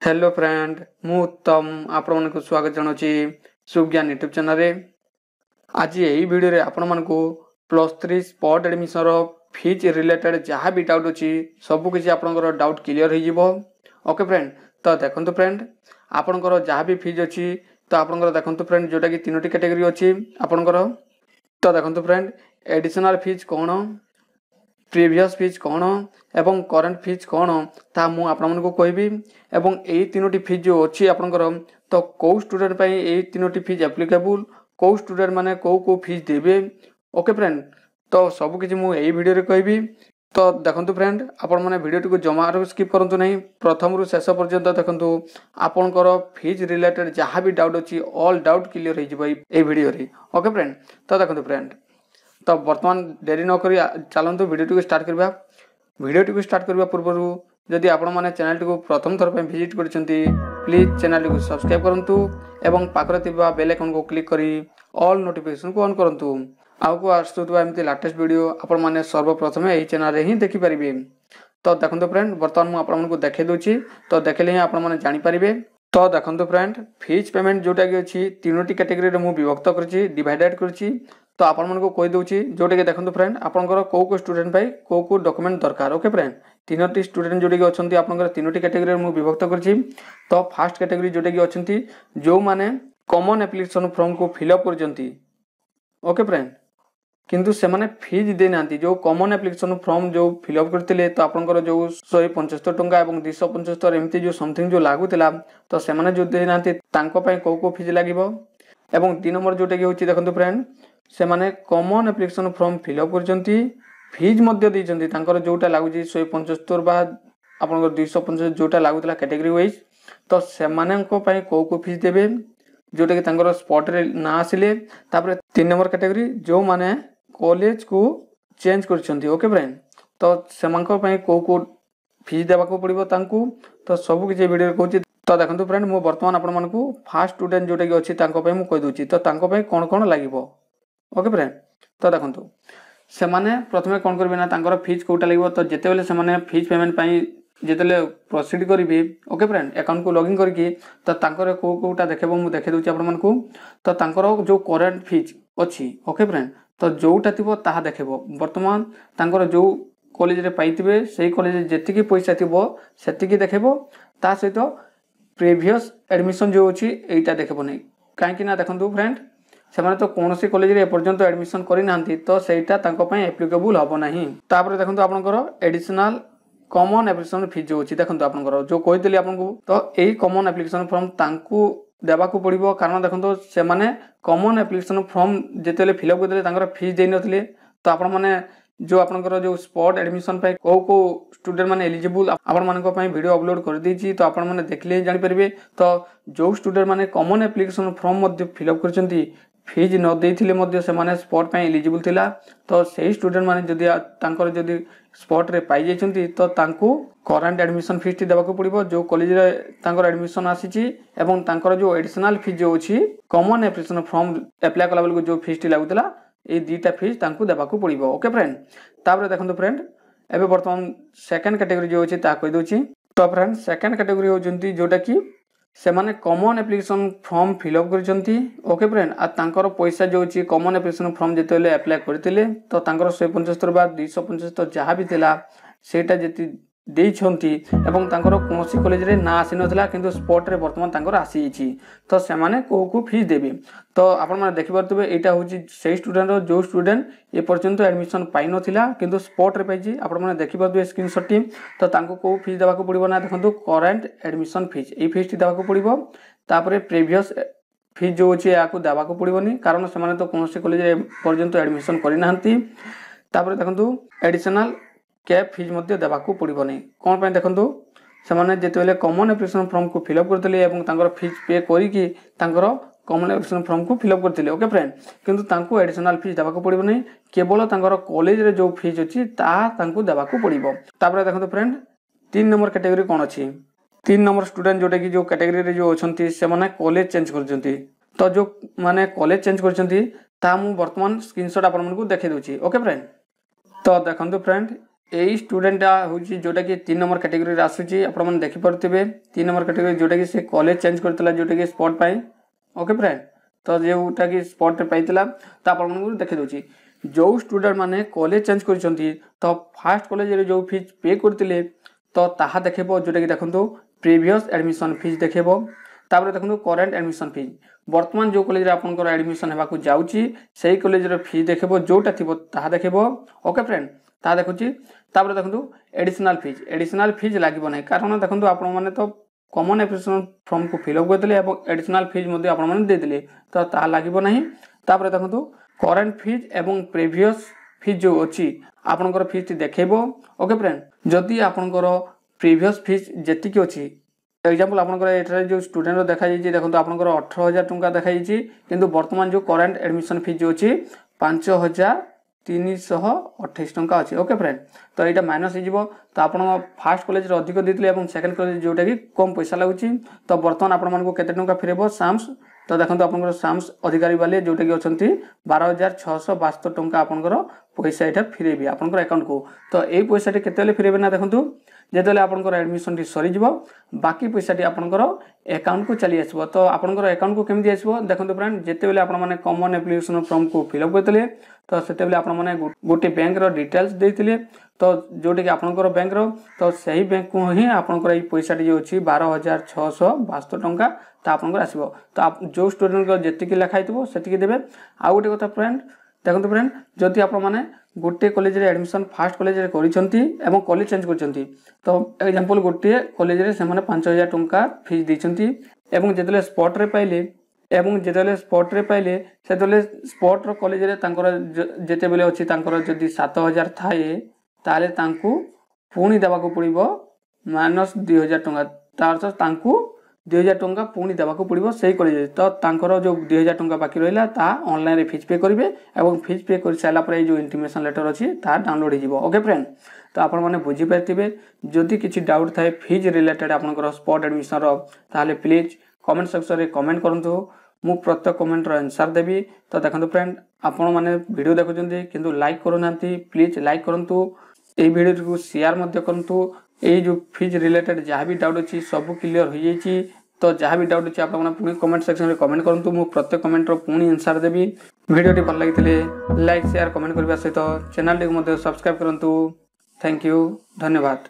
Hello friend मु उत्तम आपण मानक स्वागत जनाऊँगी सुज्ञान यूट्यूब चैनल रे। आज यही वीडियो रे आपण मानक +3 स्पॉट एडमिशन फीज रिलेटेड जहाँ भी डाउट अच्छी सब किसी आपंकर डाउट क्लियर हो। ओके फ्रेंड, तो देखो फ्रेंड आपंकर जहाँ भी फीज अच्छी तो आपंकर देखो फ्रेंड जोटा कि 3टी कैटेगरी अच्छी आपंकर। तो देखो फ्रेंड एडिशनल फीज कौन, प्रीवियस फीज कौन एवं करंट फीज कौन ता मु आपको कहबी एवं यही 3टी फीज जो अच्छी आपंकर तो कौ स्टूडेंट पाई यही 3टी फीज एप्लिकेबल कौ स्टूडेंट माने कौ फीज देवे। ओके फ्रेंड, तो सब किसी मु यही वीडियो रे कहबी। तो देखो फ्रेंड आपण मैंने वीडियो टी जमार स्किप करूँ नहीं, प्रथम रु शेष पर्यंत देखो आपंकर फीज रिलेटेड जहाँ भी डाउट अच्छी ऑल डाउट क्लियर हो वीडियो रे। ओके फ्रेंड, तो देखो फ्रेंड तो वर्तमान डेरी नक चलतु वीडियो टी स्टार्ट करवा। वीडियो टी स्टार्ट करने पूर्व जदि आपण मैंने चैनल टी प्रथम थर पर विजिट कर प्लीज चैनल टी सब्सक्राइब करूँ एवं पाखरे बेल आइकन को क्लिक करी ऑल नोटिफिकेशन को ऑन करूँ। आउ को आसुवा एमती लेटेस्ट वीडियो आपण मैंने सर्वप्रथम यही चैनल रे ही देखिपारे। तो देखो फ्रेंड बर्तमान मुझे देखे दूची तो देखले ही आपण मैंने जानीपारे। तो देखो फ्रेंड फीज पेमेंट जोटा कि अच्छी 3टी कैटेगरी रे मु विभक्त कर डिवाइडेड कर। तो आपण मानको कहि दोची जोटा कि देखो फ्रेंड आपनकर को स्टूडेंट भाई को डॉक्यूमेंट दरकार। ओके फ्रेंड 3टी स्टूडेंट जोटा कि अछंती आपनकर 3टी कैटेगरी मु विभक्त करछि। तो फर्स्ट कैटेगरी जोटा कि अछंती जो माने कॉमन एप्लिकेशन फॉर्म को फिल अप करजंती। ओके फ्रेंड किंतु से माने फीज दे नांती जो कॉमन एप्लिकेशन फॉर्म जो फिल अप करथिले तो आपनकर जो 175 टंका एवं 275 एमती जो समथिंग जो लागुतिला तो से माने जो दे नांती तांको पय को फीज लागिवो। एवं 3 नंबर जोटा कि होची देखंतु फ्रेंड से माने common application form fill up करजंती फीज मध्य देजंती तांकर जोटा लागुची 175 बा आपनकर 250 जोटा लागुतिला कैटेगरी वाइज तो से माने को पय को फीज देबे जोटा कि तांकर स्पॉट रे ना आसिले। तापर 3 नंबर कैटेगरी जो माने कॉलेज को चेंज करछंती। ओके फ्रेंड तो सेमानकर पय को फीज देबा को पड़िबो तांकू। तो सब किछि वीडियो रे कहूची। तो देखंतु फ्रेंड मु वर्तमान आपण मानकू फर्स्ट स्टूडेंट जोटा कि अछि तांको पय मु कहि दोची तो तांको पय कोन लागिबो। ओके फ्रेंड तो देखंतु से माने प्रथमे कोन करबे ना तांकर फीज कोटा लागिबो तो जेते बेले से माने फीज पेमेंट पय जेतेले प्रोसीड करिबे। ओके फ्रेंड अकाउंट को लॉगिन करके तो तांकर कोटा देखबो मु देखे दोची आपण मानकू। तो तांकर जो करंट फीज अछि ओके फ्रेंड तो जोटा थिबो ताहा देखबो वर्तमान तांकर जो कॉलेज रे पाइतिबे सेही कॉलेज जेतिकी पैसा थिबो सेतिकी देखबो ता सहित प्रीवियस एडमिशन जो अछि एटा देखबो नै काहे कि ना देखंतु फ्रेंड से माने तो कौन सी कॉलेज रे एपर्यंत एडमिशन करि नांती तो सेटा तांको पय एप्लीकेबल हबो नाही। तापर देखंतु आपनकर एडिशनल कॉमन एप्लिकेशन फीज जो अछि देखंतु आपनकर जो कहितली आपनको तो एही कॉमन एप्लिकेशन फॉर्म तांकू देबा को पड़िबो कारण देखंतु से माने कॉमन एप्लिकेशन फॉर्म जेतेले फिल अप करले तांकर फीज देइ नथले। तो आपण माने जो आपनकर जो स्पॉट एडमिशन पाई को स्टूडेंट माने एलिजिबल आपण मानक पाई वीडियो अपलोड कर देछि तो आपण माने देखले जानि परिबे। तो जो स्टूडेंट माने कॉमन एप्लिकेशन फॉर्म मध्ये फिल अप करचंती फीज न देइथिले मध्ये से माने स्पॉट पाई एलिजिबल थिला तो सेही स्टूडेंट माने जदी तांकर जदी स्पॉट रे पाई जाइछंती तो तांकू करंट एडमिशन फीस टी देबा को पड़िबो जो कॉलेज रे तांकर एडमिशन आसीची एवं तांकर जो एडिशनल फीस जो अछि कॉमन एप्लिकेशन फॉर्म अप्लाई कला बेल को जो फीस टी लागुतला ए दीटा फीस तांकू देबा को पड़िबो। ओके फ्रेंड तापर देखंतु फ्रेंड एबे वर्तमान सेकंड कैटेगरी जो अछि ता कहि दोछि। तो फ्रेंड सेकंड कैटेगरी होजंती जोटा कि से माने common application form fill up करजंती। ओके फ्रेंड आ तांकर पैसा जो अछि कॉमन एप्लिकेशन फॉर्म जेतेले अप्लाई करथिले तो तांकर 175 बा 275 जहाँ भी थिला सेटा जेति देइछंती एवं तांकर कोनोसी कॉलेज रे ना आसी नथला किंतु स्पॉट रे वर्तमान तांकर आसी छि तो से माने को फीस देबे। तो आपण माने देखि परतबे एटा होछि सेही स्टूडेंट रो जो स्टूडेंट ए पर्यंत एडमिशन पाइ नथिला किंतु स्पॉट रे पाइछि आपण माने देखि परतबे स्क्रीनशॉट टी तो तांको को फीस देबा को पड़िबो ना देखंतु करंट एडमिशन फीस ए फीस टी देबा को पड़िबो। तापरे प्रीवियस फीस जो अछि याकू देबा को पड़िबोनी कारण से माने तो कोनोसी कॉलेज रे पर्यंत एडमिशन करि नाहंती। तापरे देखंतु एडिशनल कैप फीज मध्ये देबा को पड़िबोनी कोन पय देखंतु से माने जेतेले कॉमन एप्लिकेशन फॉर्म को फिल अप करथले एवं तांकर फीस पे करी कि तांकर कॉमन एप्लिकेशन फॉर्म को फिल अप करथिले। ओके फ्रेंड किंतु तांको एडिशनल फीस देबा को पड़िबो नै केवल तांकर कॉलेज रे जो फीस अछि ता तांको देबा को पड़िबो। तापर देखंतु फ्रेंड 3 नंबर कैटेगरी कोन अछि 3 नंबर स्टूडेंट जोटा कि जो कैटेगरी रे जो अछंती से माने कॉलेज चेंज करजंती। तो जो माने कॉलेज चेंज करजंती ता मु वर्तमान स्क्रीनशॉट आपण मन को देखै दोछि। ओके फ्रेंड तो देखंतु फ्रेंड यही स्टूडेंटा हूँ जोटा कि 3 नंबर कैटेगरी आसूची आपने देखिपे 3 नंबर कैटेगरी जोटा कि से कॉलेज चेंज करता जोटा कि स्पॉट पाई ओके फ्रेंड तो जोटा कि स्पॉट पाइला तो आपको देखी दूसरी जो स्टूडेंट माने कॉलेज चेंज कर तो फास्ट कॉलेज जो फीस पे करते तो ताहा देखो जोटा कि देखो प्रीवियस एडमिशन फीस देखो तापर देखो करेन्ट एडमिशन फीस बर्तमान जो कॉलेज आपंकर एडमिशन होगा जाऊँगी से कॉलेज फी देखो जोटा थी ताहा देखो ओके फ्रेंड ता देखुची तापर देखो एडिशनल फीज लगे ना कारण देखो आपण मैंने तो कॉमन एप्लिकेशन फॉर्म को फिलअप करते एडिशनल फीज आपने तो ता लगे ना तापर देखो करेन्ट फीज एवं प्रीवियस फीज जो अच्छी आपंकर फीस टी देखो ओके फ्रेंड जदि आपंकर प्रीवियस फीस जीक अच्छी एग्जाम्पल आपंकर जो स्टूडेंट देखा देखो आपंकर 18,000 टंका देखा किंतु वर्तमान जो करेन्ट एडमिशन फीस जो अच्छी 5,328 टंका अच्छी ओके फ्रेंड तो यहाँ माइनस हो तो आप फास्ट कॉलेज अधिक देते सेकेंड कॉलेज जोटा कि कम पैसा लगुच तो बर्तमान आपको केते टंका फेरब साम्स तो देखो आप साम्स अधिकारी वाले जोटा कि अच्छा 12,672 टंका आपंकर पैसा यहाँ फेरबे आपंकर अकाउंट को तो यही पैसा केते फेरबे ना देखो जिते आपंकर एडमिशन टी सरीज बाकी पैसा टी आपंकर अकाउंट को चली आसो तो आपंकर अकाउंट को केमती आसो देखो फ्रेंड जिते आपने कॉमन एप्लिकेशन फॉर्म को फिलअप करते तो से आपने गोटे बैंक डिटेल्स देते तो जोटा कि आपंकर बैंक तो सही बैंक को ही आपंकर पैसा जो अच्छी 12,672 टंका तो आपंकर आसो तो आप जो स्टूडेंट जी लिखाई से देवे आउ गोटे कथा फ्रेंड देखो फ्रेंड जदि आपने गोटे कॉलेज एडमिशन फास्ट कॉलेज कर कॉलेज चेंज कर तो एग्जांपल गोटे कॉलेज से 5,000 टंका फीस देते जिते स्पॉट रे पाइले जिते स्पॉट रे पाइले से स्पॉट कॉलेज जिते बेले अच्छी जदि 7,000 थाए ताले पुणी देवाक पड़ो -2,000 टंका तार 2,000 टंका पुणी देवाक पड़ो से कॉलेज तो जो 2,000 टंका बाकी रहा ऑनलाइन फीस पे करेंगे और फीस पे कर सारापर जो इंटीमेशन लेटर अच्छी डाउनलोड हो ओके फ्रेंड तो आप बुझीपारे जदि किसी डाउट थाए फीज रिलेटेड आपंकर स्पॉट एडमिशन ताले प्लीज कमेंट सेक्शन में कमेंट करूँ मु प्रत्येक कमेंट आंसर देवी तो देखो फ्रेंड आपण मैंने वीडियो देखुं किंतु लाइक करूना प्लीज लाइक करूँ ये वीडियो को शेयर करूँ ये जो फीज रिलेटेड जहाँ भी डाउट अच्छी सब क्लियर हो जाइए तो जहाँ भी डाउट अच्छी आप पुणी कमेंट सेक्शन में कमेंट करूँ मु प्रत्येक कमेंट पुणी आंसर देवी वीडियो टी भल लगी लाइक शेयर कमेंट करने सहित चैनल टी सब्सक्राइब करूँ थैंक यू धन्यवाद।